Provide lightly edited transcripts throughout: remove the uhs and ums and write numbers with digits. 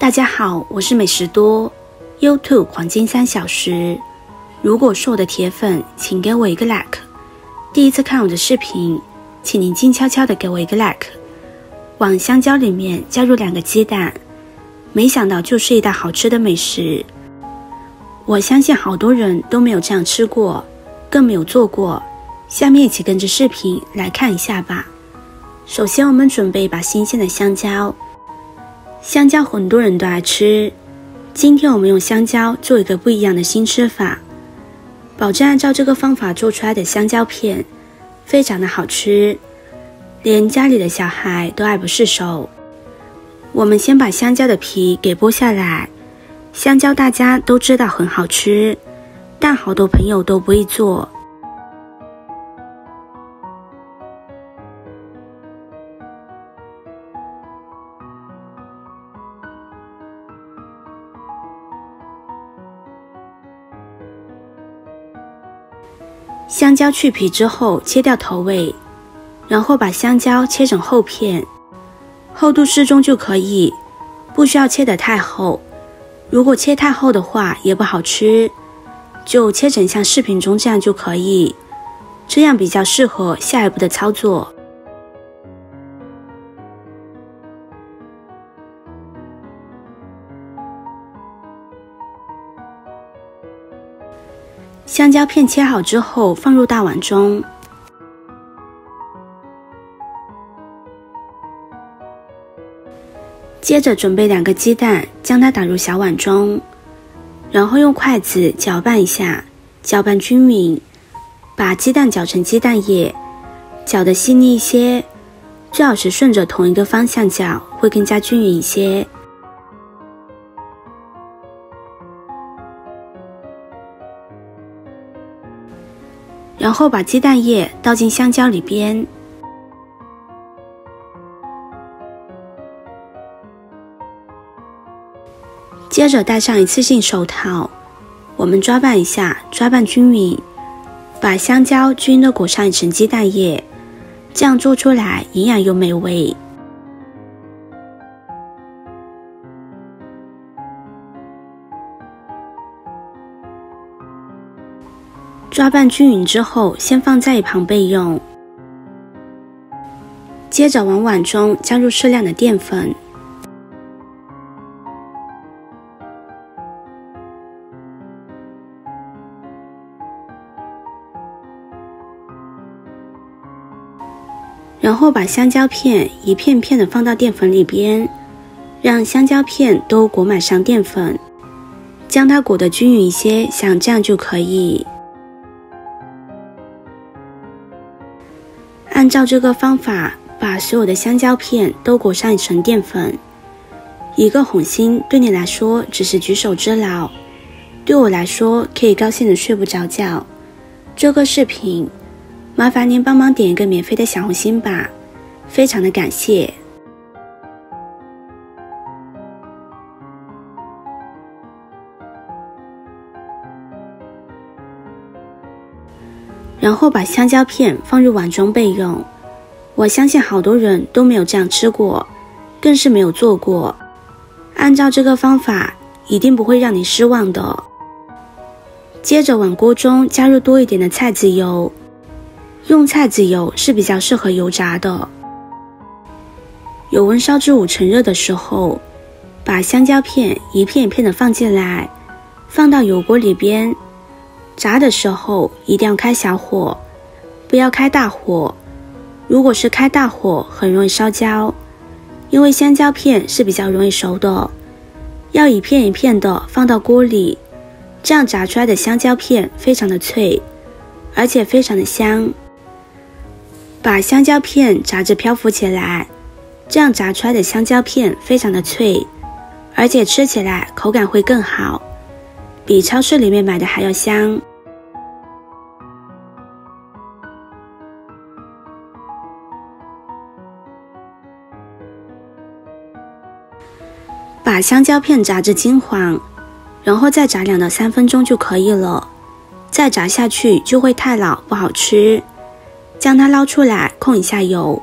大家好，我是美食多 YouTube 黄金3小时。如果是我的铁粉，请给我一个 like。第一次看我的视频，请您静悄悄的给我一个 like。往香蕉里面加入2个鸡蛋，没想到就是一道好吃的美食。我相信好多人都没有这样吃过，更没有做过。下面一起跟着视频来看一下吧。首先我们准备一把新鲜的香蕉。香蕉很多人都爱吃，今天我们用香蕉做一个不一样的新吃法，保证按照这个方法做出来的香蕉片非常的好吃，连家里的小孩都爱不释手。我们先把香蕉的皮给剥下来。香蕉大家都知道很好吃，但好多朋友都不会做。香蕉去皮之后切掉头尾，然后把香蕉切成厚片，厚度适中就可以，不需要切得太厚。如果切太厚的话也不好吃，就切成像视频中这样就可以，这样比较适合下一步的操作。香蕉片切好之后放入大碗中，接着准备2个鸡蛋，将它打入小碗中，然后用筷子搅拌一下，搅拌均匀，把鸡蛋搅成鸡蛋液，搅得细腻一些，最好是顺着同一个方向搅，会更加均匀一些。然后把鸡蛋液倒进香蕉里边，接着戴上一次性手套，我们抓拌一下，抓拌均匀，把香蕉均匀的裹上一层鸡蛋液，这样做出来营养又美味。抓拌均匀之后，先放在一旁备用。接着往碗中加入适量的淀粉，然后把香蕉片一片片的放到淀粉里边，让香蕉片都裹满上淀粉，将它裹得均匀一些，像这样就可以。按照这个方法，把所有的香蕉片都裹上一层淀粉。一个红心对你来说只是举手之劳，对我来说可以高兴的睡不着觉。这个视频麻烦您帮忙点一个免费的小红心吧，非常的感谢。然后把香蕉片放入碗中备用。我相信好多人都没有这样吃过，更是没有做过。按照这个方法，一定不会让你失望的。接着往锅中加入多一点的菜籽油，用菜籽油是比较适合油炸的。油温烧至5成热的时候，把香蕉片一片一片的放进来，放到油锅里边。炸的时候一定要开小火，不要开大火。如果是开大火，很容易烧焦，因为香蕉片是比较容易熟的，要一片一片的放到锅里，这样炸出来的香蕉片非常的脆，而且非常的香。把香蕉片炸至漂浮起来，这样炸出来的香蕉片非常的脆，而且吃起来口感会更好，比超市里面买的还要香。把香蕉片炸至金黄，然后再炸2到3分钟就可以了。再炸下去就会太老，不好吃。将它捞出来，控一下油。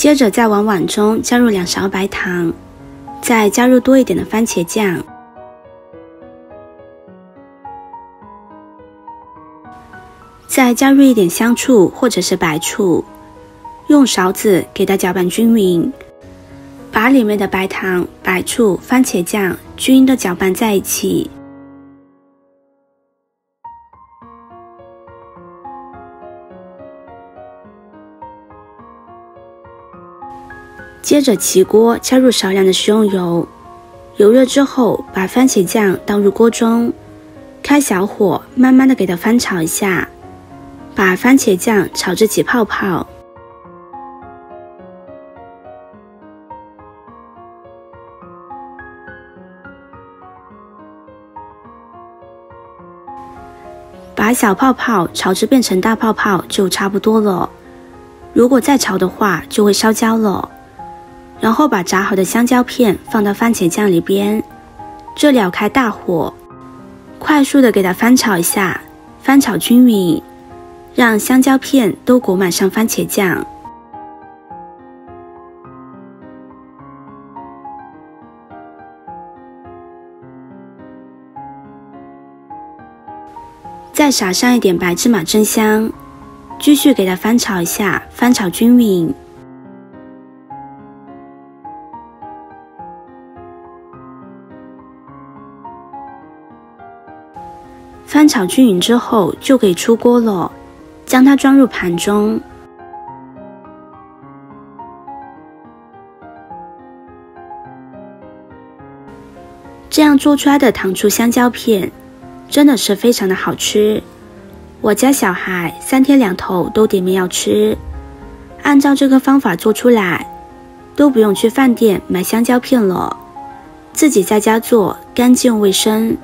接着再往碗中加入2勺白糖，再加入多一点的番茄酱，再加入一点香醋或者是白醋，用勺子给它搅拌均匀，把里面的白糖、白醋、番茄酱均匀的搅拌在一起。接着起锅加入少量的食用油，油热之后把番茄酱倒入锅中，开小火慢慢的给它翻炒一下，把番茄酱炒至起泡泡。把小泡泡炒至变成大泡泡就差不多了，如果再炒的话就会烧焦了。然后把炸好的香蕉片放到番茄酱里边，这里要开大火，快速的给它翻炒一下，翻炒均匀，让香蕉片都裹满上番茄酱。再撒上一点白芝麻蒸香，继续给它翻炒一下，翻炒均匀。翻炒均匀之后就可以出锅了，将它装入盘中。这样做出来的糖醋香蕉片真的是非常的好吃，我家小孩3天2头都点名要吃。按照这个方法做出来，都不用去饭店买香蕉片了，自己在家做，干净卫生，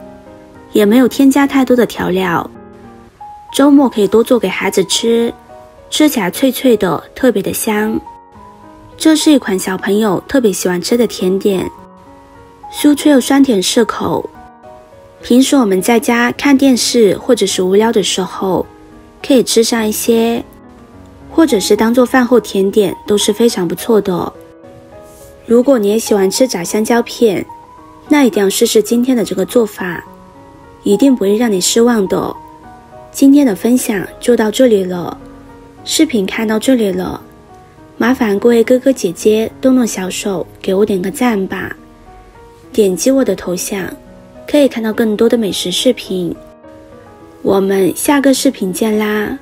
也没有添加太多的调料。周末可以多做给孩子吃，吃起来脆脆的，特别的香。这是一款小朋友特别喜欢吃的甜点，酥脆又酸甜适口。平时我们在家看电视或者是无聊的时候，可以吃上一些，或者是当做饭后甜点都是非常不错的。如果你也喜欢吃炸香蕉片，那一定要试试今天的这个做法，一定不会让你失望的。今天的分享就到这里了，视频看到这里了，麻烦各位哥哥姐姐动动小手给我点个赞吧，点击我的头像可以看到更多的美食视频。我们下个视频见啦！